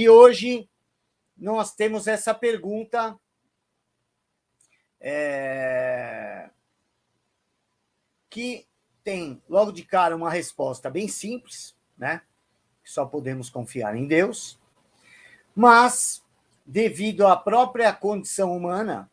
E hoje nós temos essa pergunta que tem, logo de cara, uma resposta bem simples, né? Só podemos confiar em Deus, mas, devido à própria condição humana,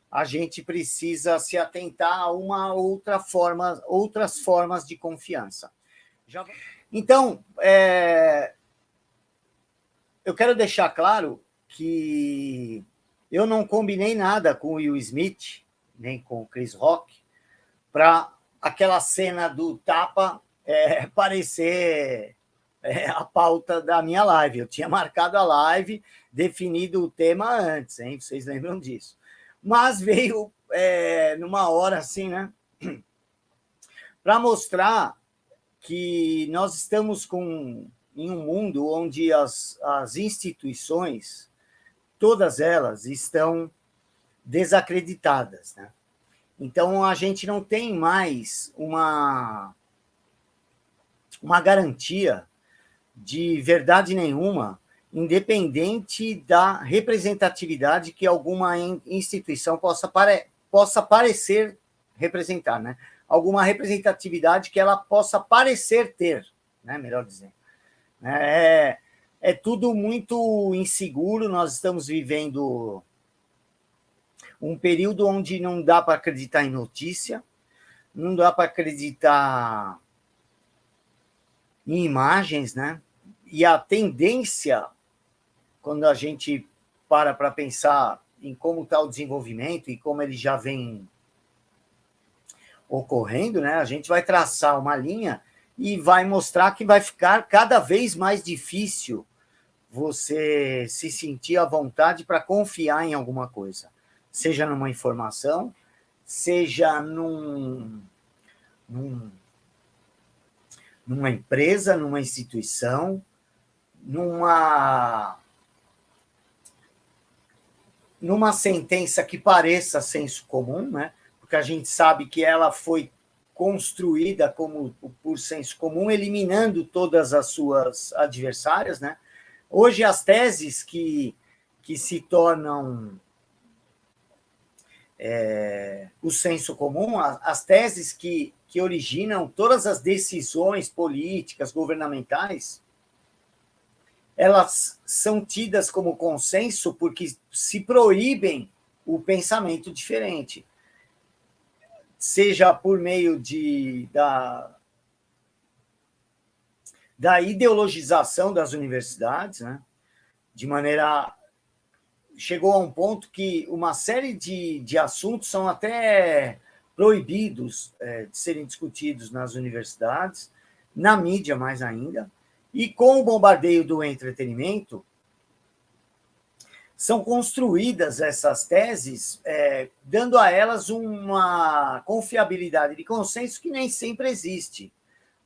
a gente precisa se atentar a outras formas de confiança. Então, eu quero deixar claro que eu não combinei nada com o Will Smith, nem com o Chris Rock, para aquela cena do tapa parecer a pauta da minha live. Eu tinha marcado a live, definido o tema antes, hein? Vocês lembram disso. Mas veio numa hora assim, né? Para mostrar que nós estamos em um mundo onde as instituições, todas elas, estão desacreditadas, né? Então, a gente não tem mais uma garantia de verdade nenhuma, independente da representatividade que alguma instituição possa parecer representar, né? Alguma representatividade que ela possa parecer ter, né? Melhor dizendo. É tudo muito inseguro, nós estamos vivendo um período onde não dá para acreditar em notícia, não dá para acreditar em imagens, né? E a tendência, quando a gente para pensar em como está o desenvolvimento e como ele já vem ocorrendo, né? A gente vai traçar uma linha e vai mostrar que vai ficar cada vez mais difícil você se sentir à vontade para confiar em alguma coisa, seja numa informação, seja numa empresa, numa instituição, numa sentença que pareça senso comum, né? Porque a gente sabe que ela foi construída por senso comum, eliminando todas as suas adversárias, né? Hoje, as teses que se tornam o senso comum, as teses que originam todas as decisões políticas, governamentais, elas são tidas como consenso porque se proíbem o pensamento diferente, seja por meio da ideologização das universidades, né? De maneira... Chegou a um ponto que uma série de assuntos são até proibidos de serem discutidos nas universidades, na mídia mais ainda, e com o bombardeio do entretenimento, são construídas essas teses, dando a elas uma confiabilidade de consenso que nem sempre existe.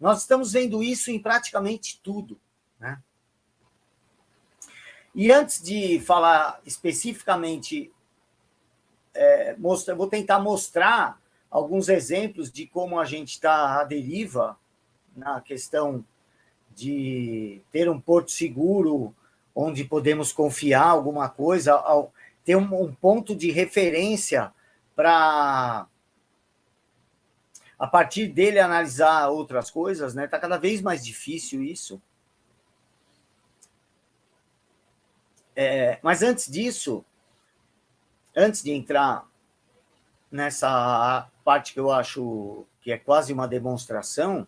Nós estamos vendo isso em praticamente tudo, né? E antes de falar especificamente, vou tentar mostrar alguns exemplos de como a gente está à deriva na questão de ter um porto seguro, onde podemos confiar alguma coisa, ter um ponto de referência para, a partir dele, analisar outras coisas, né? Está cada vez mais difícil isso. Mas antes disso, antes de entrar nessa parte que eu acho que é quase uma demonstração,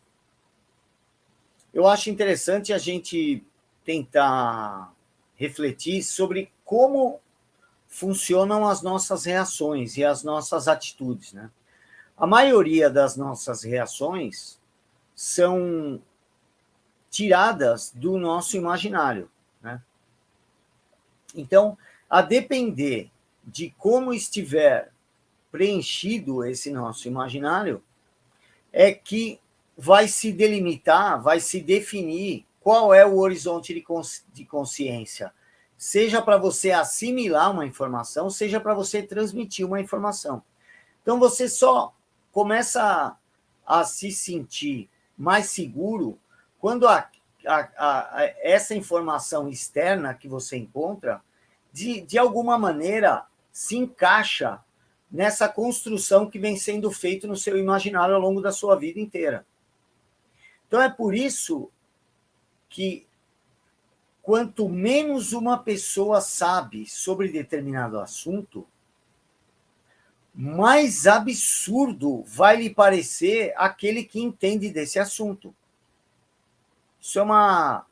eu acho interessante a gente tentar refletir sobre como funcionam as nossas reações e as nossas atitudes, né? A maioria das nossas reações são tiradas do nosso imaginário, né? Então, a depender de como estiver preenchido esse nosso imaginário, é que vai se delimitar, vai se definir qual é o horizonte de consciência, seja para você assimilar uma informação, seja para você transmitir uma informação. Então, você só começa a se sentir mais seguro quando essa informação externa que você encontra, de alguma maneira, se encaixa nessa construção que vem sendo feita no seu imaginário ao longo da sua vida inteira. Então, é por isso que, quanto menos uma pessoa sabe sobre determinado assunto, mais absurdo vai lhe parecer aquele que entende desse assunto. Isso é uma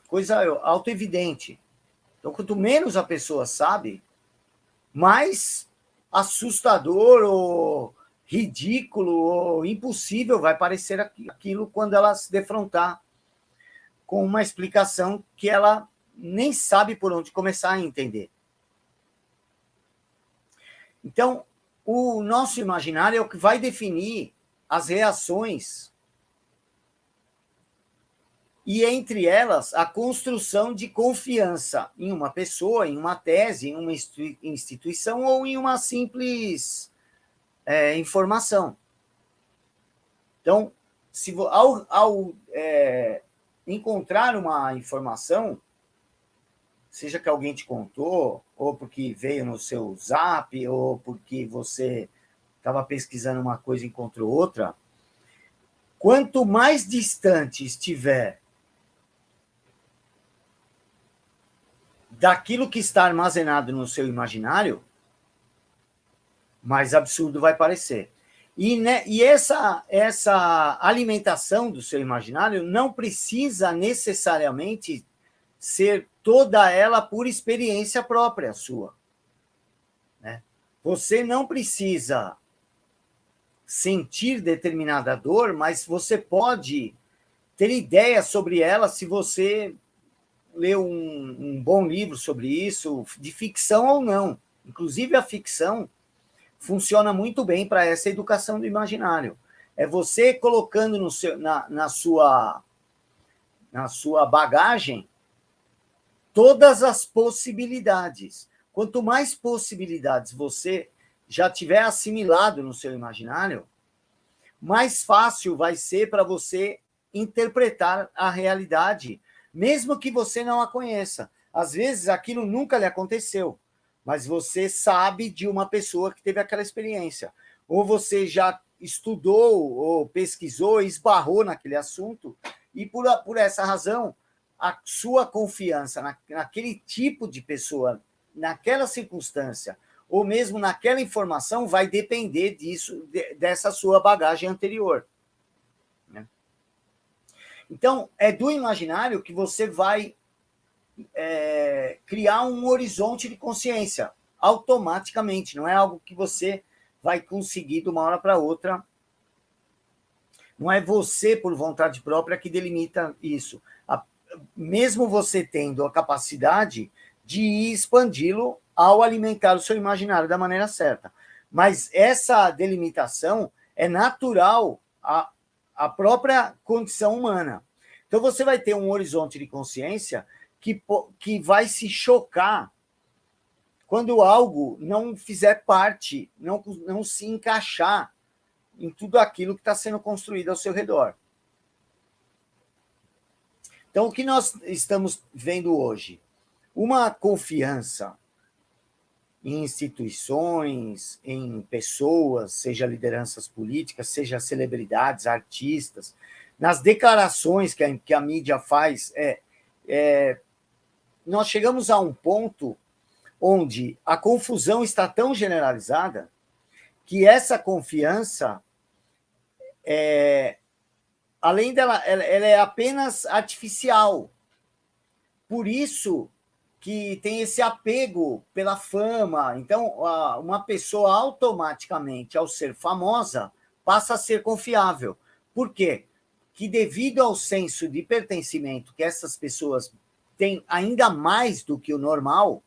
coisa autoevidente. Então, quanto menos a pessoa sabe, mais assustador ou ridículo ou impossível vai parecer aquilo quando ela se defrontar com uma explicação que ela nem sabe por onde começar a entender. Então, o nosso imaginário é o que vai definir as reações e, entre elas, a construção de confiança em uma pessoa, em uma tese, em uma instituição ou em uma simples informação. Então, ao encontrar uma informação, seja que alguém te contou, ou porque veio no seu Zap, ou porque você estava pesquisando uma coisa e encontrou outra, quanto mais distante estiver daquilo que está armazenado no seu imaginário, mais absurdo vai parecer. E essa alimentação do seu imaginário não precisa necessariamente ser toda ela por experiência própria sua. Né? Você não precisa sentir determinada dor, mas você pode ter ideia sobre ela se você ler um bom livro sobre isso, de ficção ou não. Inclusive, a ficção funciona muito bem para essa educação do imaginário. É você colocando na sua bagagem todas as possibilidades. Quanto mais possibilidades você já tiver assimilado no seu imaginário, mais fácil vai ser para você interpretar a realidade, mesmo que você não a conheça. Às vezes, aquilo nunca lhe aconteceu, mas você sabe de uma pessoa que teve aquela experiência. Ou você já estudou, ou pesquisou, esbarrou naquele assunto, e por essa razão, a sua confiança naquele tipo de pessoa, naquela circunstância, ou mesmo naquela informação, vai depender dessa sua bagagem anterior. Né? Então, é do imaginário que você vai criar um horizonte de consciência, automaticamente. Não é algo que você vai conseguir de uma hora para outra. Não é você, por vontade própria, que delimita isso. Mesmo você tendo a capacidade de expandi-lo ao alimentar o seu imaginário da maneira certa. Mas essa delimitação é natural à própria condição humana. Então, você vai ter um horizonte de consciência que vai se chocar quando algo não fizer parte, não se encaixar em tudo aquilo que está sendo construído ao seu redor. Então, o que nós estamos vendo hoje? Uma confiança em instituições, em pessoas, seja lideranças políticas, seja celebridades, artistas, nas declarações que a mídia faz, nós chegamos a um ponto onde a confusão está tão generalizada que essa confiança, além dela, ela é apenas artificial. Por isso que tem esse apego pela fama. Então, uma pessoa automaticamente, ao ser famosa, passa a ser confiável. Por quê? Que devido ao senso de pertencimento que essas pessoas têm ainda mais do que o normal,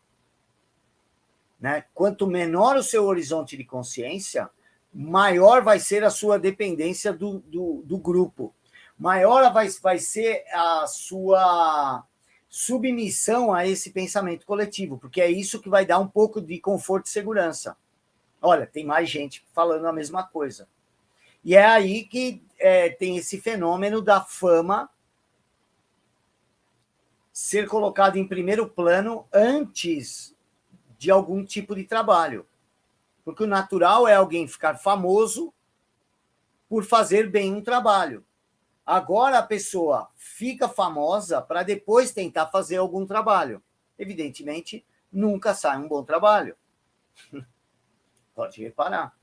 né? Quanto menor o seu horizonte de consciência, maior vai ser a sua dependência do grupo. Maior vai ser a sua submissão a esse pensamento coletivo, porque é isso que vai dar um pouco de conforto e segurança. Olha, tem mais gente falando a mesma coisa. E é aí que tem esse fenômeno da fama ser colocado em primeiro plano antes de algum tipo de trabalho. Porque o natural é alguém ficar famoso por fazer bem um trabalho. Agora a pessoa fica famosa para depois tentar fazer algum trabalho. Evidentemente, nunca sai um bom trabalho. Pode reparar.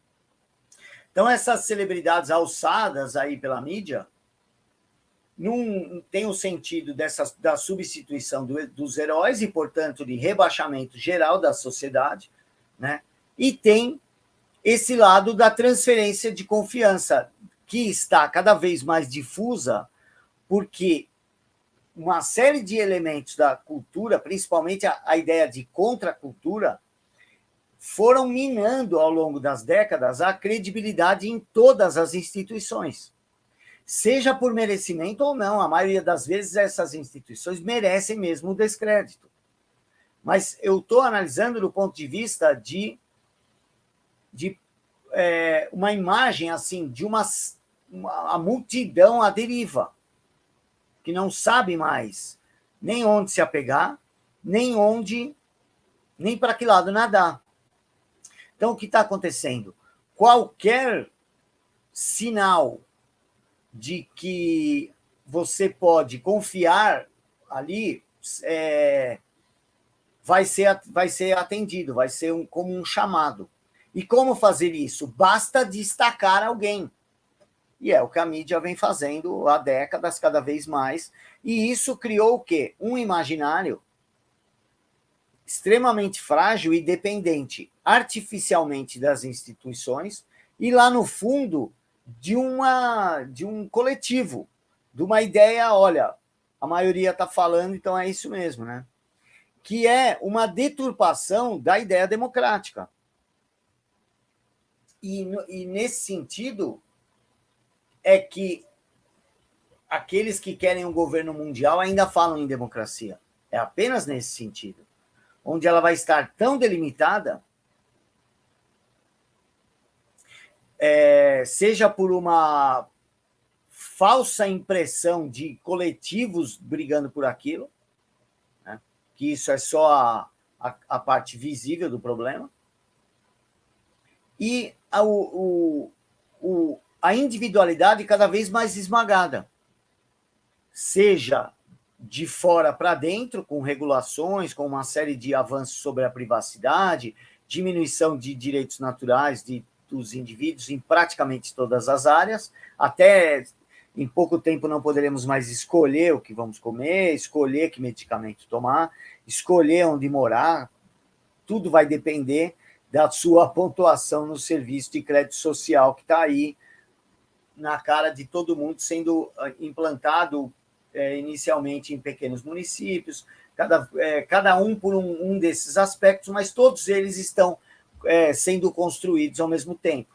Então, essas celebridades alçadas aí pela mídia não tem o sentido da substituição dos heróis e, portanto, de rebaixamento geral da sociedade, né? E tem esse lado da transferência de confiança, que está cada vez mais difusa, porque uma série de elementos da cultura, principalmente a ideia de contracultura, foram minando ao longo das décadas a credibilidade em todas as instituições. Seja por merecimento ou não, a maioria das vezes essas instituições merecem mesmo o descrédito. Mas eu estou analisando do ponto de vista de uma imagem assim de uma multidão à deriva, que não sabe mais nem onde se apegar, nem para que lado nadar. Então, o que está acontecendo? Qualquer sinal de que você pode confiar ali vai ser atendido, vai ser como um chamado. E como fazer isso? Basta destacar alguém. E é o que a mídia vem fazendo há décadas, cada vez mais. E isso criou o quê? Um imaginário extremamente frágil e dependente artificialmente das instituições e, lá no fundo, de um coletivo, de uma ideia, olha, a maioria está falando, então é isso mesmo, né? Que é uma deturpação da ideia democrática. E nesse sentido, é que aqueles que querem um governo mundial ainda falam em democracia. É apenas nesse sentido. Onde ela vai estar tão delimitada, seja por uma falsa impressão de coletivos brigando por aquilo, né? Que isso é só a parte visível do problema, e a individualidade cada vez mais esmagada, seja de fora para dentro, com regulações, com uma série de avanços sobre a privacidade, diminuição de direitos naturais dos indivíduos em praticamente todas as áreas, até em pouco tempo não poderemos mais escolher o que vamos comer, escolher que medicamento tomar, escolher onde morar, tudo vai depender da sua pontuação no serviço de crédito social que está aí na cara de todo mundo, sendo implantado inicialmente em pequenos municípios, cada um por um desses aspectos, mas todos eles estão sendo construídos ao mesmo tempo.